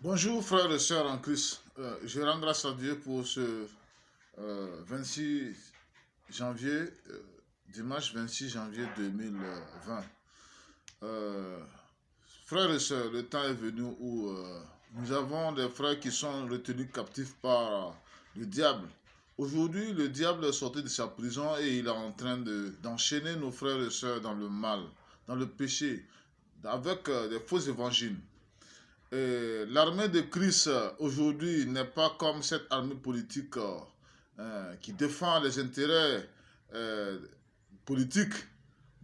Bonjour frères et sœurs en Christ. Je rends grâce à Dieu pour ce 26 janvier, dimanche 26 janvier 2020. Euh, Frères et sœurs, le temps est venu où nous avons des frères qui sont retenus captifs par le diable. Aujourd'hui, le diable est sorti de sa prison et il est en train d'enchaîner nos frères et sœurs dans le mal, dans le péché, avec des faux évangiles. L'armée de Christ aujourd'hui n'est pas comme cette armée politique qui défend les intérêts euh, politiques,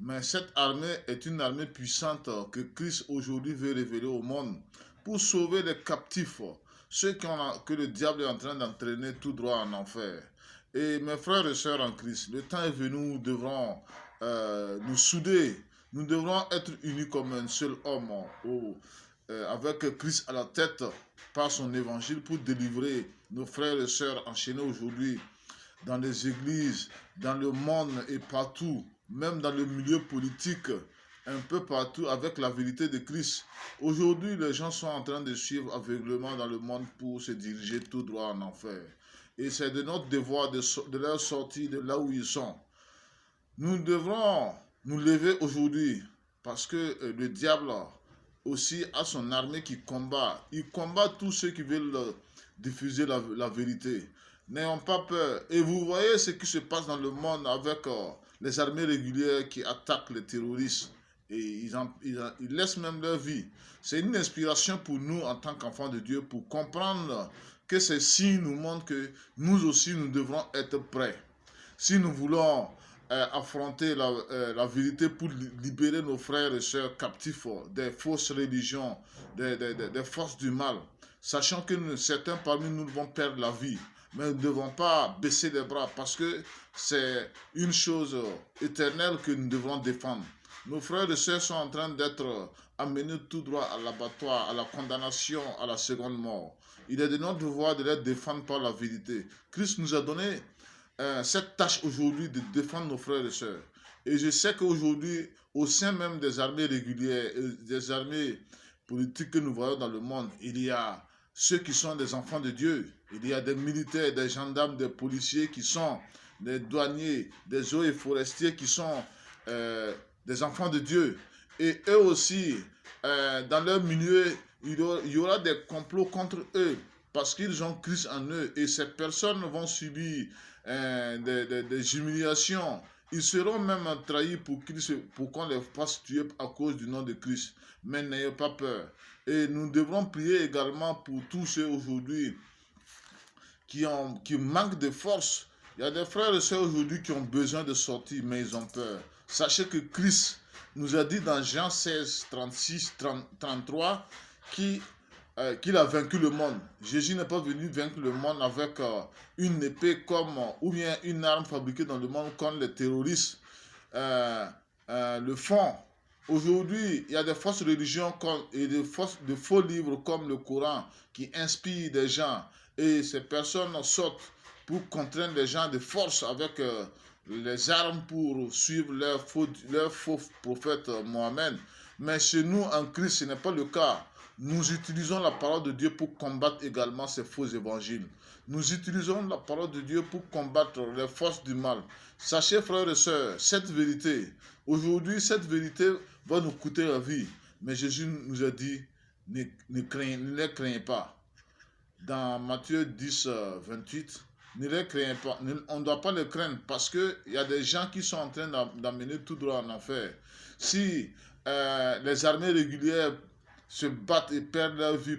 mais cette armée est une armée puissante que Christ aujourd'hui veut révéler au monde pour sauver les captifs, ceux que le diable est en train d'entraîner tout droit en enfer. Et mes frères et sœurs en Christ, le temps est venu où nous devrons nous souder, nous devrons être unis comme un seul homme avec Christ à la tête par son évangile pour délivrer nos frères et sœurs enchaînés aujourd'hui dans les églises, dans le monde et partout, même dans le milieu politique, un peu partout avec la vérité de Christ. Aujourd'hui, les gens sont en train de suivre aveuglément dans le monde pour se diriger tout droit en enfer. Et c'est de notre devoir de leur sortir de là où ils sont. Nous devrons nous lever aujourd'hui parce que le diable aussi a son armée qui combat. Il combat tous ceux qui veulent diffuser la vérité. N'ayons pas peur. Et vous voyez ce qui se passe dans le monde avec les armées régulières qui attaquent les terroristes. Et ils laissent même leur vie. C'est une inspiration pour nous en tant qu'enfants de Dieu pour comprendre que ces signes nous montrent que nous aussi nous devrons être prêts. Si nous voulons affronter la vérité pour libérer nos frères et sœurs captifs des fausses religions, des forces du mal, sachant que certains parmi nous vont perdre la vie, mais nous ne devons pas baisser les bras parce que c'est une chose éternelle que nous devons défendre. Nos frères et sœurs sont en train d'être amenés tout droit à l'abattoir, à la condamnation, à la seconde mort. Il est de notre devoir de les défendre par la vérité. Christ nous a donné cette tâche aujourd'hui de défendre nos frères et sœurs. Et je sais qu'aujourd'hui, au sein même des armées régulières, des armées politiques que nous voyons dans le monde, il y a ceux qui sont des enfants de Dieu. Il y a des militaires, des gendarmes, des policiers qui sont des douaniers, des eaux et forestiers qui sont des enfants de Dieu. Et eux aussi, dans leur milieu, il y aura des complots contre eux parce qu'ils ont Christ en eux et ces personnes vont subir des humiliations. Ils seront même trahis pour qu'on les fasse tuer à cause du nom de Christ. Mais n'ayez pas peur. Et nous devrons prier également pour tous ceux aujourd'hui qui manquent de force. Il y a des frères et sœurs aujourd'hui qui ont besoin de sortir, mais ils ont peur. Sachez que Christ nous a dit dans Jean 16, 36, 33 qu'il a vaincu le monde. Jésus n'est pas venu vaincre le monde avec une épée ou bien une arme fabriquée dans le monde comme les terroristes le font. Aujourd'hui, il y a des fausses religions et de faux livres comme le Coran qui inspirent des gens. Et ces personnes sortent pour contraindre les gens de force avec les armes pour suivre leur faux prophète Mohamed. Mais chez nous, en Christ, ce n'est pas le cas. Nous utilisons la parole de Dieu pour combattre également ces faux évangiles. Nous utilisons la parole de Dieu pour combattre les forces du mal. Sachez, frères et sœurs, cette vérité, aujourd'hui, cette vérité va nous coûter la vie. Mais Jésus nous a dit, ne les craignez pas. Dans Matthieu 10, 28, ne les craignez pas. On ne doit pas les craindre parce qu'il y a des gens qui sont en train d'amener tout droit en enfer. Si les armées régulières se battent et perdent la vie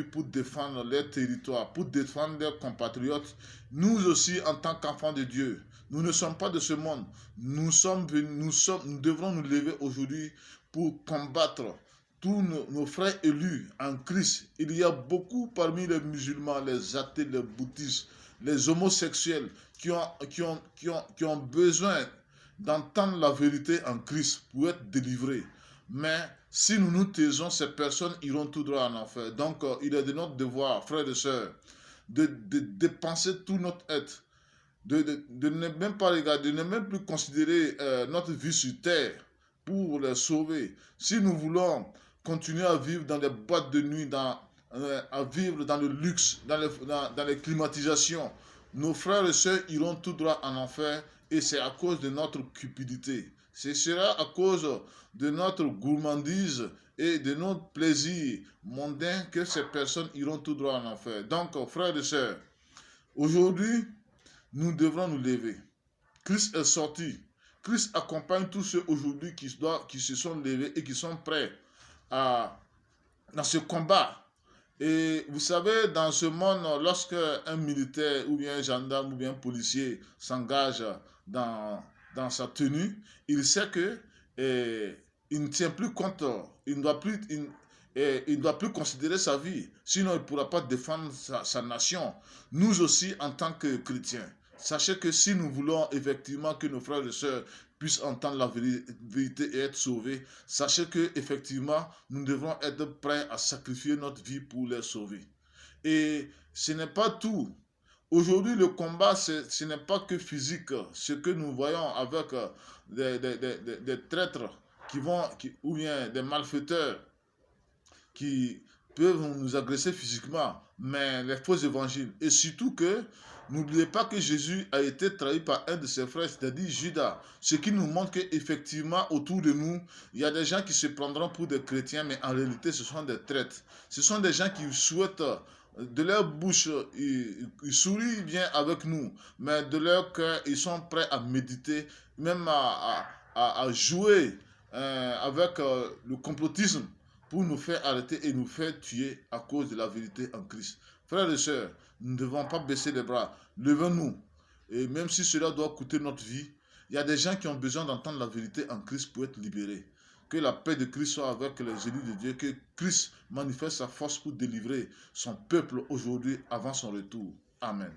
pour défendre leur territoire, pour défendre leurs compatriotes, nous aussi, en tant qu'enfants de Dieu, nous ne sommes pas de ce monde. Nous devrons nous lever aujourd'hui pour combattre tous nos frères élus en Christ. Il y a beaucoup parmi les musulmans, les athées, les bouddhistes, les homosexuels qui ont besoin d'entendre la vérité en Christ pour être délivrés. Mais si nous nous taisons, ces personnes iront tout droit en enfer. Donc, il est de notre devoir, frères et sœurs, de dépenser tout notre être, de ne même pas regarder, de ne même plus considérer notre vie sur terre pour les sauver. Si nous voulons continuer à vivre dans des boîtes de nuit, dans à vivre dans le luxe, dans les climatisations. Nos frères et sœurs iront tout droit en enfer et c'est à cause de notre cupidité. Ce sera à cause de notre gourmandise et de notre plaisir mondain que ces personnes iront tout droit en enfer. Donc, frères et sœurs, aujourd'hui, nous devrons nous lever. Christ est sorti. Christ accompagne tous ceux aujourd'hui qui se sont levés et qui sont prêts dans ce combat. Et vous savez, dans ce monde, lorsque un militaire ou bien un gendarme ou bien un policier s'engage dans sa tenue, il sait que il ne tient plus compte, il ne doit plus considérer sa vie, sinon il ne pourra pas défendre sa nation. Nous aussi, en tant que chrétiens, sachez que si nous voulons effectivement que nos frères et sœurs puissent entendre la vérité et être sauvés, sachez que effectivement nous devons être prêts à sacrifier notre vie pour les sauver. Et ce n'est pas tout. Aujourd'hui, le combat, ce n'est pas que physique. Ce que nous voyons avec des traîtres ou bien des malfaiteurs qui peuvent nous agresser physiquement, mais les faux évangiles. Et surtout que, n'oubliez pas que Jésus a été trahi par un de ses frères, c'est-à-dire Judas. Ce qui nous montre qu'effectivement, autour de nous, il y a des gens qui se prendront pour des chrétiens, mais en réalité, ce sont des traîtres. Ce sont des gens qui souhaitent de leur bouche, ils sourient bien avec nous, mais de leur cœur, ils sont prêts à méditer, même à jouer avec le complotisme pour nous faire arrêter et nous faire tuer à cause de la vérité en Christ. Frères et sœurs, nous ne devons pas baisser les bras. Levons-nous. Et même si cela doit coûter notre vie, il y a des gens qui ont besoin d'entendre la vérité en Christ pour être libérés. Que la paix de Christ soit avec les élus de Dieu. Que Christ manifeste sa force pour délivrer son peuple aujourd'hui avant son retour. Amen.